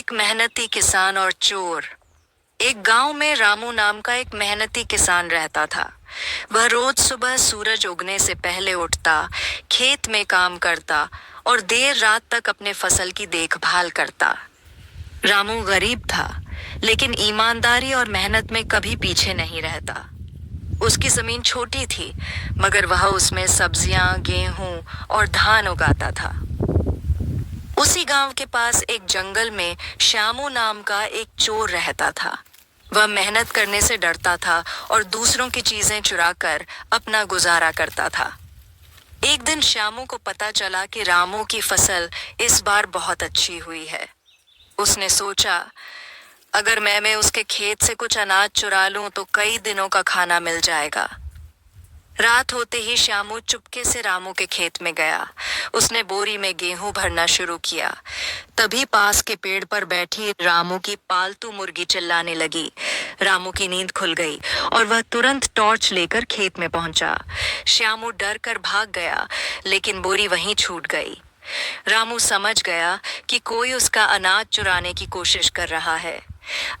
एक मेहनती किसान और चोर। एक गांव में रामू नाम का एक मेहनती किसान रहता था। वह रोज सुबह सूरज उगने से पहले उठता, खेत में काम करता और देर रात तक अपने फसल की देखभाल करता। रामू गरीब था, लेकिन ईमानदारी और मेहनत में कभी पीछे नहीं रहता। उसकी जमीन छोटी थी, मगर वह उसमें सब्जियां, गेहूं और धान उगाता था। उसी गांव के पास एक जंगल में श्यामू नाम का एक चोर रहता था। वह मेहनत करने से डरता था और दूसरों की चीजें चुराकर अपना गुजारा करता था। एक दिन श्यामू को पता चला कि रामू की फसल इस बार बहुत अच्छी हुई है। उसने सोचा, अगर मैं उसके खेत से कुछ अनाज चुरा लूं तो कई दिनों का खाना मिल जाएगा। रात होते ही श्यामू चुपके से रामू के खेत में गया। उसने बोरी में गेहूं भरना शुरू किया। तभी पास के पेड़ पर बैठी रामू की पालतू मुर्गी चिल्लाने लगी। रामू की नींद खुल गई और वह तुरंत टॉर्च लेकर खेत में पहुंचा। श्यामू डर कर भाग गया, लेकिन बोरी वहीं छूट गई। रामू समझ गया कि कोई उसका अनाज चुराने की कोशिश कर रहा है।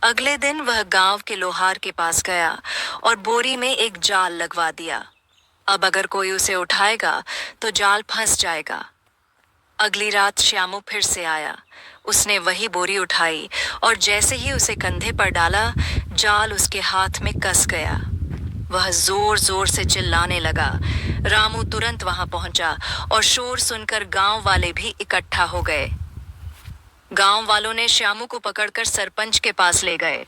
अगले दिन वह गांव के लोहार के पास गया और बोरी में एक जाल लगवा दिया। अब अगर कोई उसे उठाएगा तो जाल फंस जाएगा। अगली रात श्यामू फिर से आया। उसने वही बोरी उठाई और जैसे ही उसे कंधे पर डाला, जाल उसके हाथ में कस गया। वह जोर जोर से चिल्लाने लगा। रामू तुरंत वहां पहुंचा और शोर सुनकर गांव वाले भी इकट्ठा हो गए। गांव वालों ने श्यामू को पकड़कर सरपंच के पास ले गए।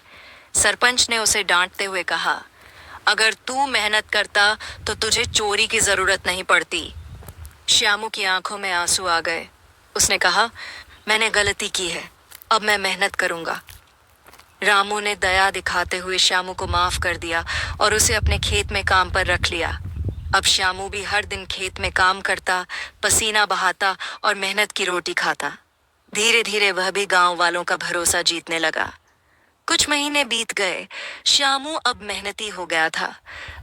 सरपंच ने उसे डांटते हुए कहा, अगर तू मेहनत करता तो तुझे चोरी की जरूरत नहीं पड़ती। श्यामू की आंखों में आंसू आ गए। उसने कहा, मैंने गलती की है, अब मैं मेहनत करूंगा। रामू ने दया दिखाते हुए श्यामू को माफ कर दिया और उसे अपने खेत में काम पर रख लिया। अब श्यामू भी हर दिन खेत में काम करता, पसीना बहाता और मेहनत की रोटी खाता। धीरे धीरे वह भी गांव वालों का भरोसा जीतने लगा। कुछ महीने बीत गए। श्यामू अब मेहनती हो गया था।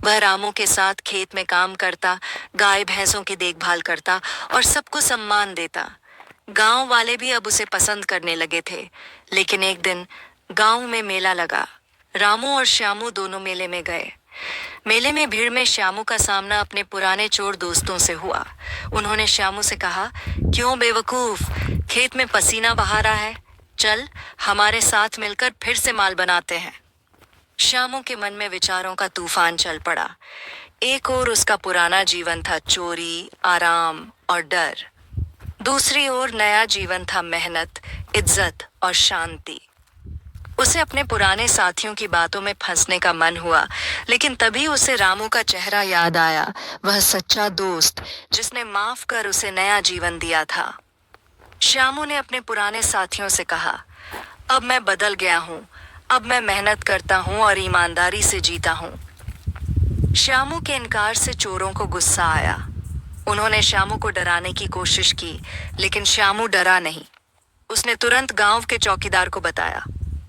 वह रामू के साथ खेत में काम करता, गाय भैंसों की देखभाल करता और सबको सम्मान देता। गांव वाले भी अब उसे पसंद करने लगे थे। लेकिन एक दिन गांव में मेला लगा। रामू और श्यामू दोनों मेले में गए। मेले में भीड़ में श्यामू का सामना अपने पुराने चोर दोस्तों से हुआ। उन्होंने श्यामू से कहा, क्यों बेवकूफ, खेत में पसीना बहा रहा है, चल हमारे साथ मिलकर फिर से माल बनाते हैं। श्यामू के मन में विचारों का तूफान चल पड़ा। एक ओर उसका पुराना जीवन था चोरी, आराम और डर। दूसरी ओर नया जीवन था मेहनत, इज्जत और शांति। उसे अपने पुराने साथियों की बातों में फंसने का मन हुआ, लेकिन तभी उसे रामू का चेहरा याद आया, वह सच्चा दोस्त जिसने माफ कर उसे नया जीवन दिया था। श्यामू ने अपने पुराने साथियों से कहा, अब मैं बदल गया हूँ, अब मैं मेहनत करता हूँ और ईमानदारी से जीता हूँ। श्यामू के इनकार से चोरों को गुस्सा आया। उन्होंने श्यामू को डराने की कोशिश की, लेकिन श्यामू डरा नहीं। उसने तुरंत गांव के चौकीदार को बताया।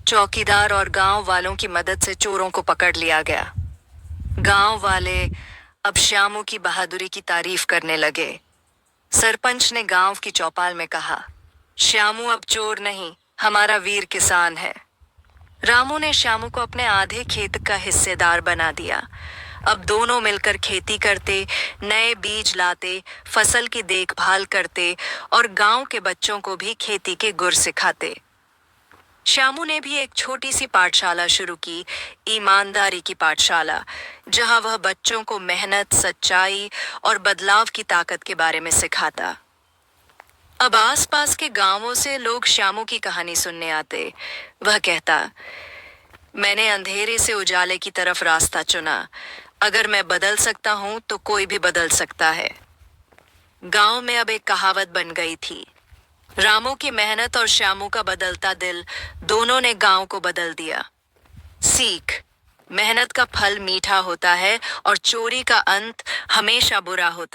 चौकीदार और गांव वालों की मदद से चोरों को पकड़ लिया गया। गांव वाले अब श्यामू की बहादुरी की तारीफ करने लगे। सरपंच ने गांव की चौपाल में कहा, श्यामू अब चोर नहीं, हमारा वीर किसान है। रामू ने श्यामू को अपने आधे खेत का हिस्सेदार बना दिया। अब दोनों मिलकर खेती करते, नए बीज लाते, फसल की देखभाल करते और गांव के बच्चों को भी खेती के गुर सिखाते। श्यामू ने भी एक छोटी सी पाठशाला शुरू की, ईमानदारी की पाठशाला, जहां वह बच्चों को मेहनत, सच्चाई और बदलाव की ताकत के बारे में सिखाता। अब आसपास के गांवों से लोग श्यामू की कहानी सुनने आते। वह कहता, मैंने अंधेरे से उजाले की तरफ रास्ता चुना। अगर मैं बदल सकता हूं तो कोई भी बदल सकता है। गांव में अब एक कहावत बन गई थी। रामू की मेहनत और श्यामू का बदलता दिल, दोनों ने गांव को बदल दिया। सीख, मेहनत का फल मीठा होता है और चोरी का अंत हमेशा बुरा होता है।